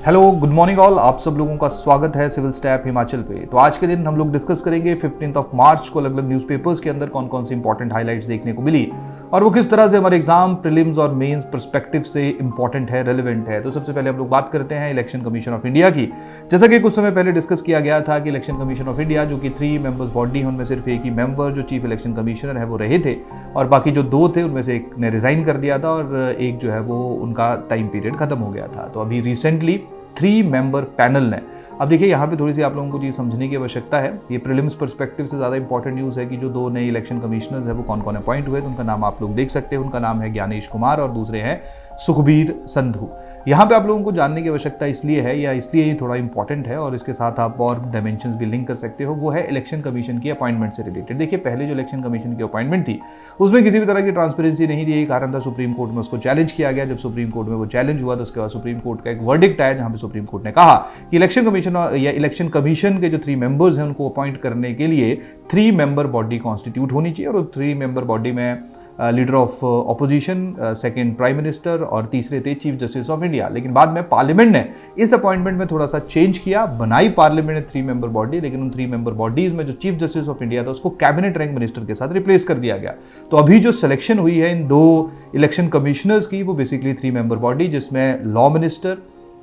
Hello good morning all, आप सब लोगों का स्वागत है सिविल स्टैप हिमाचल पे। तो आज के दिन हम लोग डिस्कस करेंगे 15 मार्च को अलग अलग न्यूज़पेपर्स के अंदर कौन कौन सी इंपॉर्टेंट हाइलाइट्स देखने को मिली और वो किस तरह से हमारे एग्जाम प्रीलिम्स और मेंस पर्सपेक्टिव से इंपॉर्टेंट है, रेलेवेंट है। तो सबसे पहले हम लोग बात करते हैं इलेक्शन कमीशन ऑफ इंडिया की। जैसा कि कुछ समय पहले डिस्कस किया गया था कि इलेक्शन कमीशन ऑफ इंडिया जो कि 3 मेंबर्स बॉडी है, उनमें सिर्फ एक ही मेंबर जो चीफ इलेक्शन कमिश्नर है वो रहे थे और बाकी जो 2 थे उनमें से एक ने रिजाइन कर दिया था और एक जो है वो उनका टाइम पीरियड खत्म हो गया था। तो अभी रिसेंटली 3 मेंबर पैनल ने, अब देखिए यहाँ पे थोड़ी सी आप लोगों को चीज़ समझने की आवश्यकता है। ये प्रीलिम्स पर्सपेक्टिव से ज़्यादा इंपॉर्टेंट न्यूज़ है कि जो 2 नए इलेक्शन कमिश्नर्स है वो कौन कौन अपॉइंट हुए, तो उनका नाम आप लोग देख सकते हैं। उनका नाम है ज्ञानेश कुमार और दूसरे हैं सुखबीर संधू। यहाँ पे आप लोगों को जानने की आवश्यकता इसलिए है या इसलिए ये थोड़ा इंपॉर्टेंट है और इसके साथ आप और डायमेंशंस भी लिंक कर सकते हो, वो है इलेक्शन कमीशन की अपॉइंटमेंट से रिलेटेड। देखिए पहले जो इलेक्शन कमीशन की अपॉइंटमेंट थी उसमें किसी भी तरह की ट्रांसपेरेंसी नहीं थी। यही कारण था सुप्रीम कोर्ट में उसको चैलेंज किया गया। जब सुप्रीम कोर्ट में वो चैलेंज हुआ तो उसके बाद सुप्रीम कोर्ट का एक वर्डिक्ट आया जहां पे सुप्रीम कोर्ट ने कहा कि इलेक्शन कमीशन या इलेक्शन कमीशन के जो 3 मेंबर्स हैं उनको अपॉइंट करने के लिए 3 मेंबर बॉडी कॉन्स्टिट्यूट होनी चाहिए और 3 मेंबर बॉडी में leader of opposition, second prime minister और तीसरे थे चीफ जस्टिस ऑफ इंडिया। लेकिन बाद में पार्लियामेंट ने इस अपॉइंटमेंट में थोड़ा सा चेंज किया, बनाई पार्लियामेंट ने 3 मेंबर बॉडी, लेकिन उन 3 मेंबर बॉडीज में जो चीफ जस्टिस ऑफ इंडिया था उसको कैबिनेट रैंक मिनिस्टर के साथ रिप्लेस कर दिया गया। तो अभी जो सिलेक्शन हुई है इन 2 इलेक्शन कमिश्नर्स की वो बेसिकली 3 मेंबर बॉडी, जिसमें law minister,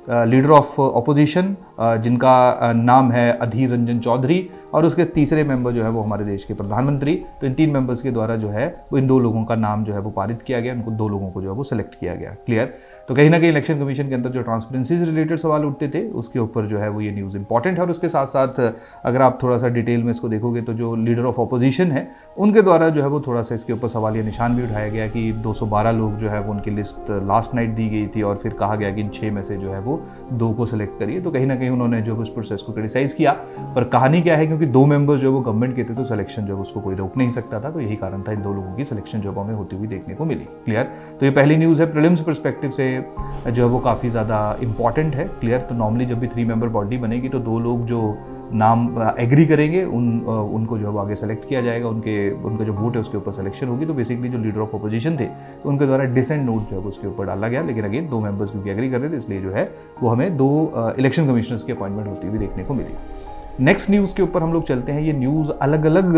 leader of opposition जिनका नाम है अधीर रंजन चौधरी और उसके तीसरे मेंबर जो है वो हमारे देश के प्रधानमंत्री। तो इन 3 मेंबर्स के द्वारा जो है वो इन 2 लोगों का नाम जो है वो पारित किया गया, उनको 2 लोगों को जो है वो सिलेक्ट किया गया। क्लियर? तो कहीं ना कहीं इलेक्शन कमीशन के अंदर जो ट्रांसपेरेंसी से रिलेटेड सवाल उठते थे उसके ऊपर जो है वो ये न्यूज़ इंपॉर्टेंट है। और उसके साथ साथ अगर आप थोड़ा सा डिटेल में इसको देखोगे तो जो लीडर ऑफ ऑपोजिशन है उनके द्वारा जो है वो थोड़ा सा इसके ऊपर सवाल या निशान भी उठाया गया कि 212 लोग जो है वो उनकी लिस्ट लास्ट नाइट दी गई थी और फिर कहा गया कि इन 6 में से जो है वो 2 को सिलेक्ट करिए। तो कहीं ना कहीं उन्होंने जो उस प्रोसेस को क्रिटिसाइज किया, पर कहानी क्या है क्योंकि 2 मेंबर्स जो वो गवर्नमेंट के थे तो सिलेक्शन जो है उसको कोई रोक नहीं सकता था। तो यही कारण था इन 2 लोगों की सिलेक्शन जो हमें होती हुई देखने को मिली। क्लियर? तो ये पहली न्यूज़ है प्रीलिम्स पर्सपेक्टिव से जो है वो काफ़ी ज़्यादा इंपॉर्टेंट है। क्लियर? तो नॉर्मली जब भी 3 मेंबर बॉडी बनेगी तो 2 लोग जो नाम एग्री करेंगे उनको जो है आगे सेलेक्ट किया जाएगा, उनका जो वोट है उसके ऊपर सिलेक्शन होगी। तो बेसिकली जो लीडर ऑफ ऑपोजिशन थे तो उनके द्वारा डिसेंट नोट जो है उसके ऊपर डाला गया, लेकिन अगेन 2 मेंबर्स क्योंकि एग्री कर रहे थे इसलिए जो है वो हमें 2 इलेक्शन कमिश्नर्स की अपॉइंटमेंट होती हुई देखने को मिली। नेक्स्ट न्यूज़ के ऊपर हम लोग चलते हैं। ये न्यूज़ अलग अलग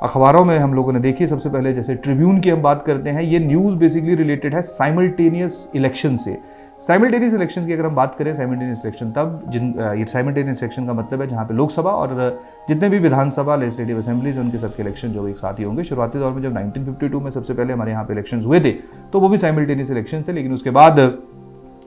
अखबारों में हम लोगों ने देखी। सबसे पहले जैसे ट्रिब्यून की हम बात करते हैं, ये न्यूज़ बेसिकली रिलेटेड है साइमल्टेनियस इलेक्शन से। साइमल्टेनियस इलेक्शन की अगर हम बात करें, साइमल्टेनियस इलेक्शन तब ये साइमल्टेनियस इलेक्शन का मतलब है जहाँ पे लोकसभा और जितने भी विधानसभा लेजिस्लेटिव असेंबलीज उनके सबके इलेक्शन जो एक साथ ही होंगे। शुरुआती दौर में जब 1952 में सबसे पहले हमारे यहाँ पे इलेक्शन हुए थे तो वो भी साइमल्टेनियस इलेक्शन थे, लेकिन उसके बाद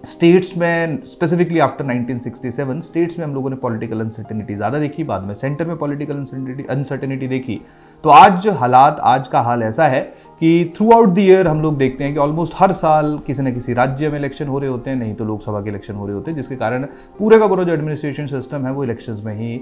स्टेट्स में स्पेसिफिकली आफ्टर 1967 स्टेट्स में हम लोगों ने पॉलिटिकल अनसर्टेनिटी ज़्यादा देखी, बाद में सेंटर में पॉलिटिकल अनसर्टेनिटी देखी। तो आज का हाल ऐसा है कि थ्रू आउट द ईयर हम लोग देखते हैं कि ऑलमोस्ट हर साल किसी न किसी राज्य में इलेक्शन हो रहे होते हैं, नहीं तो लोकसभा के इलेक्शन हो रहे होते हैं, जिसके कारण पूरे का पूरा जो एडमिनिस्ट्रेशन सिस्टम है वो इलेक्शंस में ही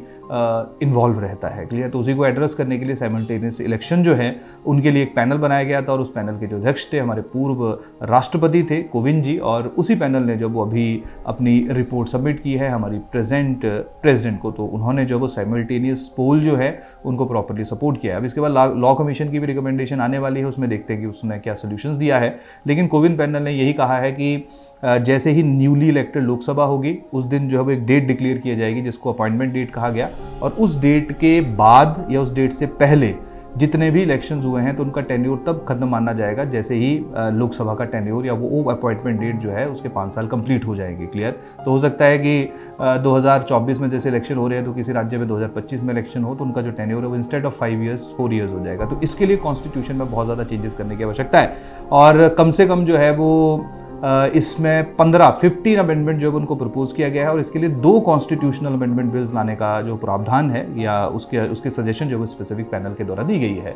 इन्वॉल्व रहता है। क्लियर? तो उसी को एड्रेस करने के लिए साइमल्टेनियस इलेक्शन जो है उनके लिए एक पैनल बनाया गया था और उस पैनल के जो अध्यक्ष थे हमारे पूर्व राष्ट्रपति थे कोविंद जी, और उसी पैनल ने जब वो अभी अपनी रिपोर्ट सबमिट की है हमारी प्रेजेंट प्रेसिडेंट को, तो उन्होंने जो वो साइमल्टेनियस पोल जो है उनको प्रॉपर्ली सपोर्ट किया है। अब इसके बाद लॉ कमीशन की भी रिकमेंडेशन आने वाली है, उसमें देखते हैं कि उसने क्या सोल्यूशंस दिया है। लेकिन कोविंद पैनल ने यही कहा है कि जैसे ही न्यूली इलेक्टेड लोकसभा होगी उस दिन जो है वो एक डेट डिक्लेयर की जाएगी जिसको अपॉइंटमेंट डेट कहा गया, और उस डेट के बाद या उस डेट से पहले जितने भी इलेक्शंस हुए हैं तो उनका टेन्योर तब खत्म माना जाएगा जैसे ही लोकसभा का टेन्योर या वो अपॉइंटमेंट डेट जो है उसके 5 साल कंप्लीट हो जाएंगे। क्लियर? तो हो सकता है कि 2024 में जैसे इलेक्शन हो रहे हैं तो किसी राज्य में 2025 में इलेक्शन हो तो उनका जो टेन्योर है वो इंस्टेड ऑफ 5 ईयर्स 4 ईयर्स हो जाएगा। तो इसके लिए कॉन्स्टिट्यूशन में बहुत ज़्यादा चेंजेस करने की आवश्यकता है और कम से कम जो है वो इसमें 15 अमेंडमेंट जो है उनको प्रपोज किया गया है और इसके लिए 2 कॉन्स्टिट्यूशनल अमेंडमेंट बिल्स लाने का जो प्रावधान है या उसके सजेशन जो है स्पेसिफिक पैनल के द्वारा दी गई है।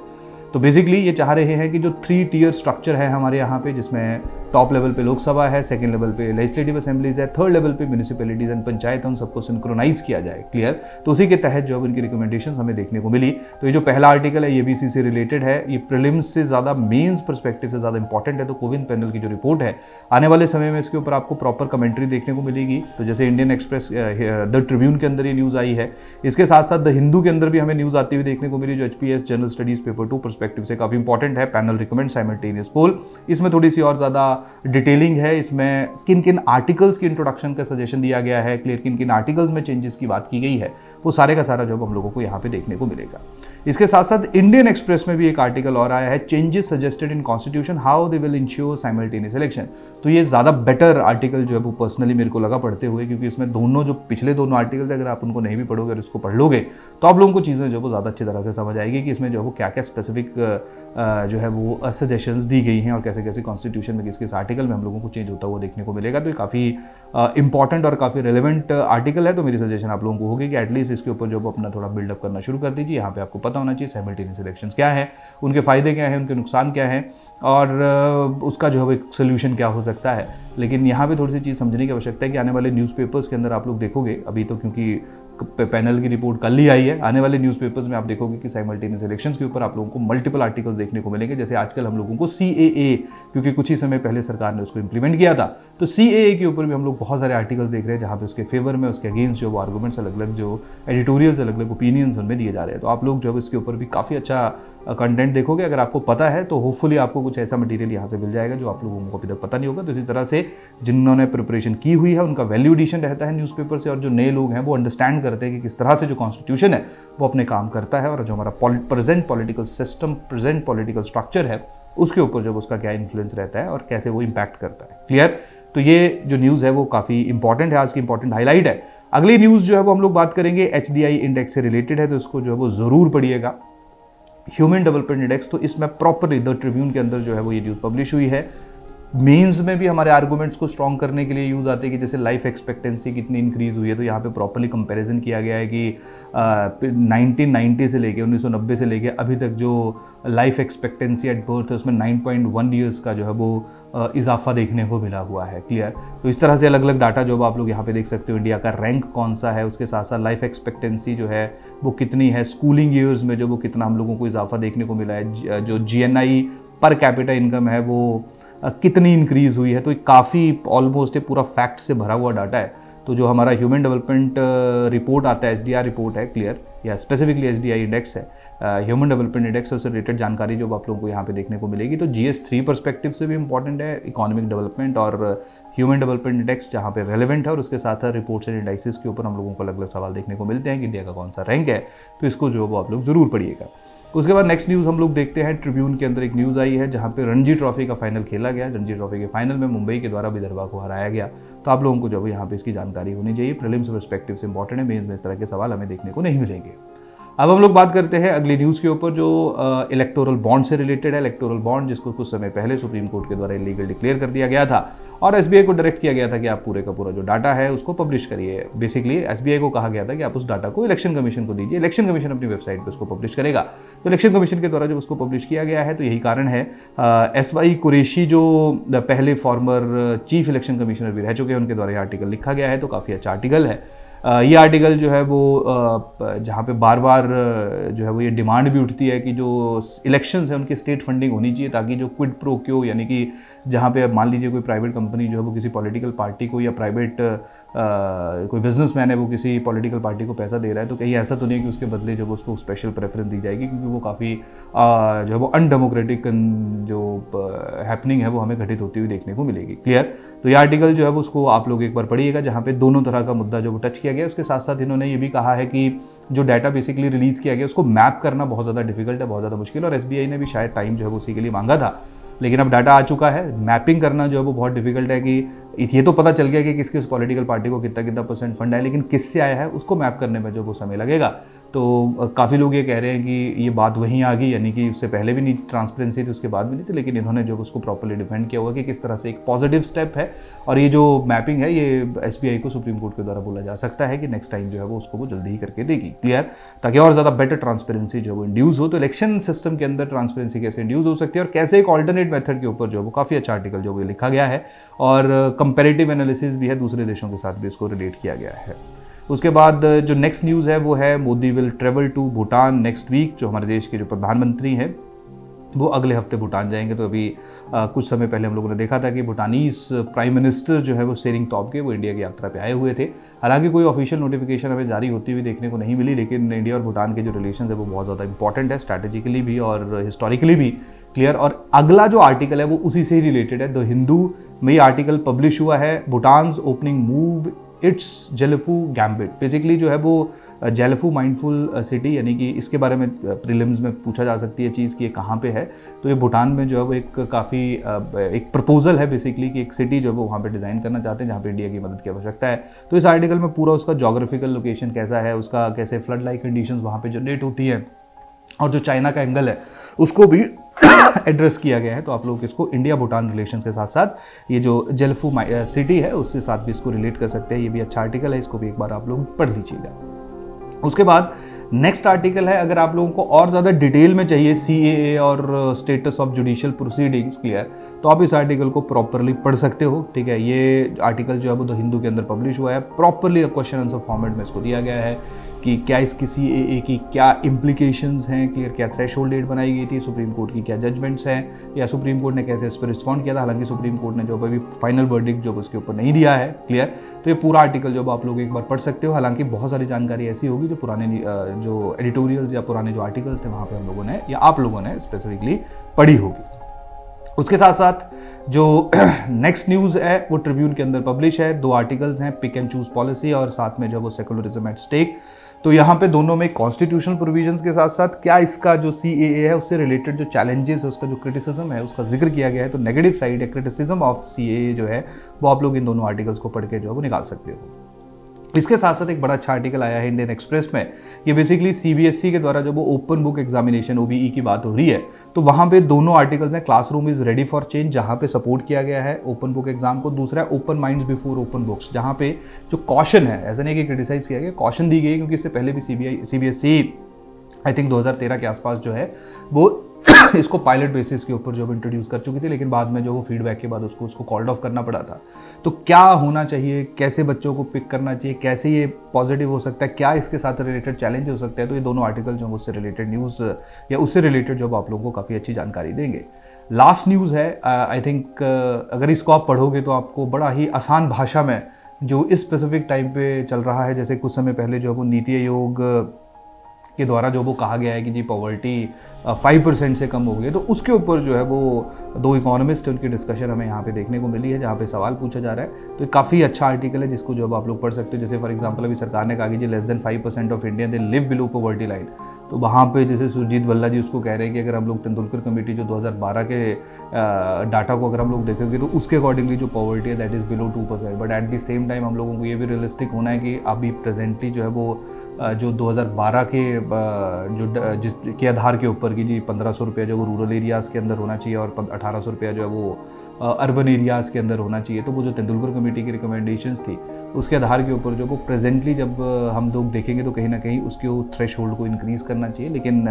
तो बेसिकली ये चाह रहे हैं कि जो 3 टियर स्ट्रक्चर है हमारे यहाँ पे, जिसमें टॉप लेवल पे लोकसभा है, सेकंड लेवल पे लेजिस्लेटिव असेंबलीज है, थर्ड लेवल पे म्यूनिसिपैलिटीज एंड पंचायत है, उन सबको सिंक्रोनाइज किया जाए। क्लियर? तो उसी के तहत जो उनकी रिकमेंडेशंस हमें देखने को मिली। तो ये जो पहला आर्टिकल है ये भी इसी से रिलेटेड है, ये प्रीलिम्स से ज़्यादा मेंस पर्सपेक्टिव से ज़्यादा इंपॉर्टेंट है। तो कोविंद पैनल की जो रिपोर्ट है आने वाले समय में इसके ऊपर आपको प्रॉपर कमेंट्री देखने को मिलेगी। तो जैसे इंडियन एक्सप्रेस द ट्रिब्यून के अंदर ये न्यूज़ आई है, इसके साथ साथ द हिंदू के अंदर भी हमें न्यूज़ आती हुई देखने को मिली जो HPS general studies paper 2 perspective से काफ़ी इंपॉर्टेंट है। पैनल रिकमेंड साइमल्टेनियस पोल, इसमें थोड़ी सी और ज़्यादा डिटेलिंग है। इसमें किन किन आर्टिकल्स की इंट्रोडक्शन का सजेशन दिया गया है, क्लियर किन किन आर्टिकल्स में चेंजेस की बात की गई है, वो सारे का सारा जो हम लोगों को यहाँ पे देखने को मिलेगा। इसके साथ साथ इंडियन एक्सप्रेस में भी एक आर्टिकल और आया है, changes suggested in constitution how they will ensure simultaneous election. तो ये ज़्यादा बेटर आर्टिकल जो है वो पर्सनली मेरे को लगा पढ़ते हुए, क्योंकि इसमें दोनों जो पिछले दोनों आर्टिकल्स अगर आप उनको नहीं भी पढ़ोगे और इसको पढ़ लोगे तो आप लोगों को चीज़ें जो है वो ज़्यादा अच्छी तरह से समझ आएगी कि इसमें जो है वो क्या क्या स्पेसिफिक जो है वो सजेशंस दी गई हैं और कैसे कैसे कॉन्स्टिट्यूशन में किस किस आर्टिकल में हम लोगों को चेंज होता हुआ देखने को मिलेगा। तो ये काफ़ी इंपॉर्टेंट और काफ़ी रेलिवेंट आर्टिकल है। तो मेरी सजेशन आप लोगों को होगी कि एटलीस्ट इसके ऊपर जो अपना थोड़ा बिल्डअप करना शुरू कर दीजिए। यहाँ पे आपको पता होना चाहिए साइमल्टेनियस इलेक्शंस क्या है, उनके फ़ायदे क्या हैं, उनके नुकसान क्या हैं और उसका जो है एक सोल्यूशन क्या हो सकता है। लेकिन यहाँ पे थोड़ी सी चीज़ समझने की आवश्यकता है कि आने वाले न्यूज़पेपर्स के अंदर आप लोग देखोगे, अभी तो क्योंकि पैनल की रिपोर्ट कल ही आई है, आने वाले न्यूज़पेपर्स में आप देखोगे कि साइमल्टेनियस इलेक्शंस के ऊपर आप लोगों को मल्टीपल आर्टिकल्स देखने को मिलेंगे। जैसे आजकल हम लोगों को CAA, क्योंकि कुछ ही समय पहले सरकार ने उसको इंप्लीमेंट किया था, तो CAA के ऊपर भी हम लोग बहुत सारे आर्टिकल्स देख रहे हैं जहाँ पे उसके फेवर में, उसके अगेंस्ट जो आर्गूमेंट्स अलग अलग, जो एडिटोरियल्स अलग अलग ओपिनियंस उनमें दिए जा रहे हैं। तो आप लोग जो है इसके ऊपर भी काफ़ी अच्छा कंटेंट देखोगे। अगर आपको पता है तो होपफुली आपको कुछ ऐसा मटेरियल यहाँ से मिल जाएगा जो आप लोगों को अभी तक पता नहीं होगा। तो इसी तरह से जिन्होंने प्रिपरेशन की हुई है उनका वैल्यू एडिशन रहता है न्यूज़पेपर से, और जो नए लोग हैं वो अंडरस्टैंड करते हैं कि किस तरह से जो कॉन्स्टिट्यूशन है वो अपने काम करता है और जो हमारा present political system, present political structure है उसके ऊपर जब उसका क्या इन्फ्लुएंस रहता है और कैसे वो इम्पैक्ट करता है। क्लियर? तो ये जो न्यूज़ है वो काफ़ी इंपॉर्टेंट है, आज की इंपॉर्टेंट हाईलाइट है। अगली न्यूज़ जो है वो हम लोग बात करेंगे HDI इंडेक्स से रिलेटेड है, तो इसको जो है वो ज़रूर पढ़िएगा। ह्यूमन डेवलपमेंट इंडेक्स, तो इसमें प्रॉपरली द ट्रिब्यून के अंदर जो है वो ये न्यूज़ पब्लिश हुई है। मेंस में भी हमारे आर्गूमेंट्स को स्ट्रॉन्ग करने के लिए यूज़ आते हैं कि जैसे लाइफ एक्सपेक्टेंसी कितनी इंक्रीज़ हुई है, तो यहाँ पे प्रॉपरली कंपैरिजन किया गया है कि 1990 से लेके 1990 से लेके अभी तक जो लाइफ एक्सपेक्टेंसी एट बर्थ है उसमें 9.1 ईयर्स का जो है वो इजाफा देखने को मिला हुआ है। क्लियर? तो इस तरह से अलग अलग डाटा जो आप लोग यहाँ पे देख सकते हो, इंडिया का रैंक कौन सा है, उसके साथ साथ लाइफ एक्सपेक्टेंसी जो है वो कितनी है, स्कूलिंग ईयर्स में जो वो कितना हम लोगों को इजाफा देखने को मिला है, जो GNI पर कैपिटा इनकम है वो कितनी इंक्रीज़ हुई है। तो काफ़ी ऑलमोस्ट पूरा फैक्ट से भरा हुआ डाटा है। तो जो हमारा ह्यूमन डेवलपमेंट रिपोर्ट आता है, HDR रिपोर्ट है, क्लियर, या स्पेसिफिकली HDI इंडेक्स है, ह्यूमन डेवलपमेंट इंडेक्स है, उससे रिलेटेड जानकारी जो आप लोगों को यहाँ पे देखने को मिलेगी। तो GS3 पर्सपेक्टिव से भी इंपॉर्टेंट है, इकोनॉमिक डेवलपमेंट और ह्यूमन डेवलपमेंट इंडेक्स जहाँ पे रेलेवेंट है, और उसके साथ साथ रिपोर्ट्स एंड इंडाइसिस के ऊपर हम लोगों को अलग अलग सवाल देखने को मिलते हैं कि इंडिया का कौन सा रैंक है। तो इसको जो वो आप लोग ज़रूर पढ़िएगा। उसके बाद नेक्स्ट न्यूज़ हम लोग देखते हैं, ट्रिब्यून के अंदर एक न्यूज़ आई है जहाँ पे रणजी ट्रॉफी का फाइनल खेला गया। रणजी ट्रॉफी के फाइनल में मुंबई के द्वारा विदर्भा को हराया गया। तो आप लोगों को जो है यहाँ पे इसकी जानकारी होनी चाहिए। प्रीलिम्स पर्सपेक्टिव से इंपॉर्टेंट है, मेंस में इस तरह के सवाल हमें देखने को नहीं मिलेंगे। अब हम लोग बात करते हैं अगली न्यूज़ के ऊपर जो इलेक्टोरल बॉन्ड से रिलेटेड है। इलेक्टोरल बॉन्ड जिसको कुछ समय पहले सुप्रीम कोर्ट के द्वारा इलीगल डिक्लेयर कर दिया गया था और SBI को डायरेक्ट किया गया था कि आप पूरे का पूरा जो डाटा है उसको पब्लिश करिए। बेसिकली SBI को कहा गया था कि आप उस डाटा को इलेक्शन कमीशन को दीजिए, इलेक्शन कमीशन अपनी वेबसाइट पर उसको पब्लिश करेगा। तो इलेक्शन कमीशन के द्वारा जब उसको पब्लिश किया गया है तो यही कारण है SY कुरैशी जो पहले फॉर्मर चीफ इलेक्शन कमिश्नर भी रह चुके हैं, उनके द्वारा ये आर्टिकल लिखा गया है। तो काफ़ी अच्छा आर्टिकल है। ये आर्टिकल जो है वो जहाँ पे बार बार जो है वो ये डिमांड भी उठती है कि जो इलेक्शंस हैं उनकी स्टेट फंडिंग होनी चाहिए, ताकि जो क्विड प्रो क्यो, यानी कि जहाँ पे मान लीजिए कोई प्राइवेट कंपनी जो है वो किसी पॉलिटिकल पार्टी को, या प्राइवेट कोई बिजनेसमैन है वो किसी पॉलिटिकल पार्टी को पैसा दे रहा है, तो कहीं ऐसा तो नहीं है कि उसके बदले जो उसको स्पेशल प्रेफरेंस दी जाएगी, क्योंकि वो काफ़ी जो है वो अनडेमोक्रेटिक जो हैपनिंग है वो हमें घटित होती हुई देखने को मिलेगी। क्लियर? तो ये आर्टिकल जो है वो उसको आप लोग एक बार पढ़िएगा, जहाँ पे दोनों तरह का मुद्दा जो वो टच किया गया। उसके साथ साथ इन्होंने ये भी कहा है कि जो डाटा बेसिकली रिलीज़ किया गया उसको मैप करना बहुत ज़्यादा डिफिकल्ट है, बहुत ज़्यादा मुश्किल, और SBI ने भी शायद टाइम जो है वो उसी के लिए मांगा था, लेकिन अब डाटा आ चुका है। मैपिंग करना जो है वो बहुत डिफिकल्ट है कि ये तो पता चल गया कि किस किस पॉलिटिकल पार्टी को कितना कितना % फंड है, लेकिन किससे आया है उसको मैप करने में जो वो समय लगेगा। तो काफ़ी लोग ये कह रहे हैं कि ये बात वहीं आ गई, यानी कि उससे पहले भी नहीं ट्रांसपेरेंसी थी, उसके बाद भी नहीं थी, लेकिन इन्होंने जो उसको प्रॉपर्ली डिफेंड किया हुआ कि किस तरह से एक पॉजिटिव स्टेप है। और ये जो मैपिंग है ये SBI को सुप्रीम कोर्ट के द्वारा बोला जा सकता है कि नेक्स्ट टाइम जो है वो उसको वो जल्दी ही करके देगी। क्लियर? ताकि और ज़्यादा बेटर ट्रांसपेरेंसी जो वो इंड्यूस हो। तो इलेक्शन सिस्टम के अंदर ट्रांसपेरेंसी कैसे इंड्यूस हो सकती है और कैसे एक ऑल्टरनेट मेथड के ऊपर जो है वो काफ़ी अच्छा आर्टिकल जो वो लिखा गया है, और कंपेरेटिव एनालिसिस भी है, दूसरे देशों के साथ भी इसको रिलेट किया गया है। उसके बाद जो नेक्स्ट न्यूज़ है वो है Modi will travel to Bhutan next week. जो हमारे देश के जो प्रधानमंत्री हैं वो अगले हफ्ते भूटान जाएंगे। तो अभी कुछ समय पहले हम लोगों ने देखा था कि भूटानीज प्राइम मिनिस्टर जो है वो शेरिंग तोब्गे वो इंडिया की यात्रा पे आए हुए थे। हालांकि कोई ऑफिशियल नोटिफिकेशन हमें जारी होती हुई देखने को नहीं मिली, लेकिन इंडिया और भूटान के जो रिलेशन है वो बहुत ज़्यादा इंपॉर्टेंट है, स्ट्रैटेजिकली भी और हिस्टोरिकली भी क्लियर। और अगला जो आर्टिकल है वो उसी से ही रिलेटेड है। द हिंदू में ये आर्टिकल पब्लिश हुआ है, Bhutan's opening move its Gelephu gambit. Basically जो है वो जेलफू माइंडफुल सिटी, यानी कि इसके बारे में प्रीलिम्स में पूछा जा सकती है चीज़ कि ये कहाँ पे है। तो ये भूटान में जो है वो एक काफ़ी एक प्रपोजल है बेसिकली कि एक सिटी जो है वो वहाँ पे डिज़ाइन करना चाहते हैं जहाँ पे इंडिया की मदद की आवश्यकता है। तो इस आर्टिकल में पूरा उसका जोग्राफिकल लोकेशन कैसा है, उसका कैसे फ्लड लाइक कंडीशंस वहाँ पे जनरेट होती है और जो चाइना का एंगल है उसको भी एड्रेस किया गया है। तो आप लोग इसको इंडिया भूटान रिलेशंस के साथ साथ ये जो जेलफू सिटी है उसके साथ भी इसको रिलेट कर सकते हैं। ये भी अच्छा आर्टिकल है, इसको भी एक बार आप लोग पढ़ लीजिएगा। उसके बाद नेक्स्ट आर्टिकल है, अगर आप लोगों को और ज़्यादा डिटेल में चाहिए CAA और status of judicial proceedings clear, तो आप इस आर्टिकल को प्रॉपरली पढ़ सकते हो। ठीक है, ये आर्टिकल जो है वो द हिंदू के अंदर पब्लिश हुआ है, प्रॉपरली क्वेश्चन आंसर फॉर्मेट में इसको दिया गया है कि क्या इसकी CAA की क्या इम्प्लीकेशंस हैं क्लियर, क्या थ्रेशोल्ड डेट बनाई गई थी, सुप्रीम कोर्ट की क्या जजमेंट्स हैं, या सुप्रीम कोर्ट ने कैसे इस पर रिस्पॉन्ड किया था। हालांकि सुप्रीम कोर्ट ने जो अभी फाइनल वर्डिक्ट जो उसके ऊपर नहीं दिया है क्लियर। तो ये पूरा आर्टिकल जो आप लोग एक बार पढ़ सकते हो। हालांकि बहुत सारी जानकारी ऐसी होगी जो पुराने जो एडिटोरियल्स या पुराने जो आर्टिकल्स थे वहाँ पे हम लोगों ने या आप लोगों ने स्पेसिफिकली पढ़ी होगी। उसके साथ साथ जो नेक्स्ट न्यूज़ है वो ट्रिब्यून के अंदर पब्लिश है। 2 आर्टिकल्स हैं, पिक एंड चूज पॉलिसी और साथ में जो वो सेकुलरिज्म एट स्टेक। तो यहाँ पे दोनों में कॉन्स्टिट्यूशनल प्रोविजंस के साथ साथ क्या इसका जो CAA है उससे रिलेटेड जो चैलेंजेस है, उसका जो क्रिटिसिज्म है उसका जिक्र किया गया है। तो नेगेटिव साइड या क्रिटिसिज्म ऑफ CAA जो है वो आप लोग इन दोनों आर्टिकल्स को पढ़ के जो है वो निकाल सकते हो। इसके साथ साथ एक बड़ा अच्छा आर्टिकल आया है इंडियन एक्सप्रेस में। ये बेसिकली CBSE के द्वारा जब वो ओपन बुक एग्जामिनेशन OBE की बात हो रही है तो वहाँ पे दोनों आर्टिकल्स हैं, classroom is ready for change जहाँ पे सपोर्ट किया गया है ओपन बुक एग्जाम को, दूसरा है open minds before open books जहाँ पे जो कॉशन है ऐसा नहीं कि क्रिटिसाइज किया गया, कॉशन दी गई क्योंकि इससे पहले भी CBSE आई थिंक 2013 के आसपास जो है वो इसको पायलट बेसिस के ऊपर जो इंट्रोड्यूस कर चुकी थी, लेकिन बाद में जो वो फीडबैक के बाद उसको कॉल्ड ऑफ करना पड़ा था। तो क्या होना चाहिए, कैसे बच्चों को पिक करना चाहिए, कैसे ये पॉजिटिव हो सकता है, क्या इसके साथ रिलेटेड चैलेंज हो सकते हैं, तो ये दोनों आर्टिकल जो उससे रिलेटेड न्यूज़ या उससे रिलेटेड जो आप लोगों को काफ़ी अच्छी जानकारी देंगे। लास्ट न्यूज़ है, आई थिंक अगर इसको आप पढ़ोगे तो आपको बड़ा ही आसान भाषा में जो इस स्पेसिफिक टाइम पे चल रहा है, जैसे कुछ समय पहले जो वो नीति आयोग के द्वारा जो वो कहा गया है कि जी पॉवर्टी 5% से कम हो गई है, तो उसके ऊपर जो है वो 2 इकोनॉमिस्ट उनकी डिस्कशन हमें यहाँ पे देखने को मिली है जहाँ पे सवाल पूछा जा रहा है। तो काफ़ी अच्छा आर्टिकल है जिसको जो आप लोग पढ़ सकते हो। जैसे फॉर एग्जांपल अभी सरकार ने कहा कि जी less than 5% of India they live below poverty line. तो वहाँ पे जैसे सुरजीत भल्ला जी उसको कह रहे हैं कि अगर हम लोग तेंदुलकर कमेटी जो 2012 के डाटा को अगर हम लोग देखेंगे तो उसके अकॉर्डिंगली जो पॉवर्टी है that is below 2%। But at the same time हम लोगों को ये भी रियलिस्टिक होना है कि अभी प्रेजेंटली जो है वो जो 2012 के जो जिसके आधार के ऊपर की जी 1500 रुपया जो वो रूरल एरियाज़ के अंदर होना चाहिए और 1800 रुपया जो है वो अर्बन एरियाज़ के अंदर होना चाहिए। तो वो जो तेंदुलकर कमेटी की रिकमेंडेशंस थी उसके आधार के ऊपर जो वो प्रेजेंटली जब हम लोग देखेंगे तो कहीं ना कहीं उसके थ्रेश होल्ड को इंक्रीज़ करना चाहिए। लेकिन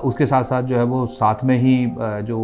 उसके साथ साथ जो है वो साथ में ही जो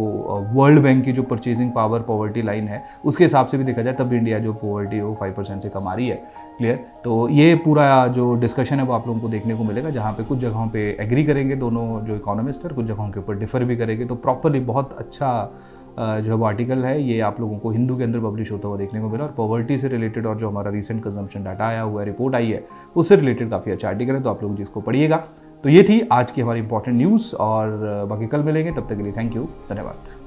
वर्ल्ड बैंक की जो परचेजिंग पावर पॉवर्टी लाइन है उसके हिसाब से भी देखा जाए तब इंडिया जो पॉवर्टी है वो 5% से कम आ रही है क्लियर। तो ये पूरा जो डिस्कशन है वो आप लोगों को देखने को मिलेगा जहाँ पे कुछ जगहों पे एग्री करेंगे दोनों जो इकोनॉमिस्ट है, कुछ जगहों के ऊपर डिफर भी करेंगे। तो प्रॉपरली बहुत अच्छा जो आर्टिकल है ये आप लोगों को हिंदू के अंदर पब्लिश होता हुआ देखने को मिला और पॉवर्टी से रिलेटेड और जो हमारा रिसेंट कंजम्पशन डाटा आया हुआ है, रिपोर्ट आई है, उससे रिलेटेड काफ़ी अच्छा आर्टिकल है। तो आप लोग जिसको पढ़िएगा। तो ये थी आज की हमारी इंपॉर्टेंट न्यूज़ और बाकी कल मिलेंगे, तब तक के लिए थैंक यू, धन्यवाद।